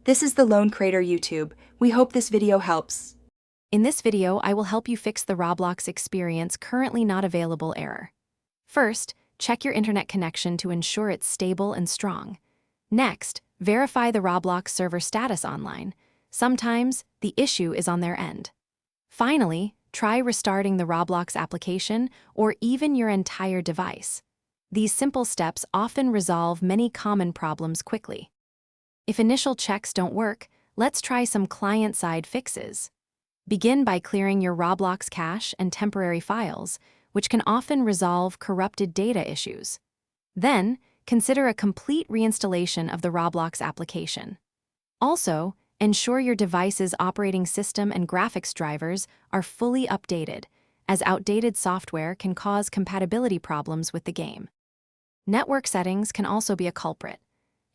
This is the Lone Crater YouTube. We hope this video helps. In this video, I will help you fix the Roblox experience currently not available error. First, check your internet connection to ensure it's stable and strong. Next, verify the Roblox server status online. Sometimes, the issue is on their end. Finally, try restarting the Roblox application or even your entire device. These simple steps often resolve many common problems quickly. If initial checks don't work, let's try some client-side fixes. Begin by clearing your Roblox cache and temporary files, which can often resolve corrupted data issues. Then, consider a complete reinstallation of the Roblox application. Also, ensure your device's operating system and graphics drivers are fully updated, as outdated software can cause compatibility problems with the game. Network settings can also be a culprit.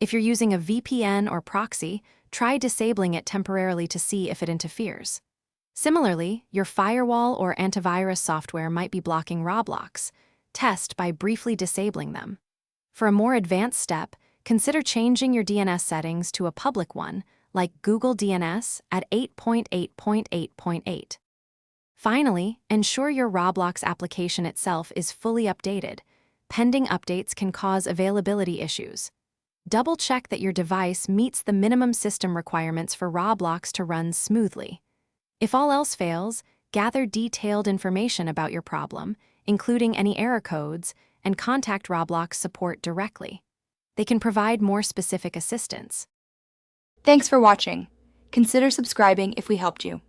If you're using a VPN or proxy, try disabling it temporarily to see if it interferes. Similarly, your firewall or antivirus software might be blocking Roblox. Test by briefly disabling them. For a more advanced step, consider changing your DNS settings to a public one, like Google DNS at 8.8.8.8. Finally, ensure your Roblox application itself is fully updated. Pending updates can cause availability issues. Double-check that your device meets the minimum system requirements for Roblox to run smoothly. If all else fails, gather detailed information about your problem, including any error codes, and contact Roblox support directly. They can provide more specific assistance. Thanks for watching. Consider subscribing if we helped you.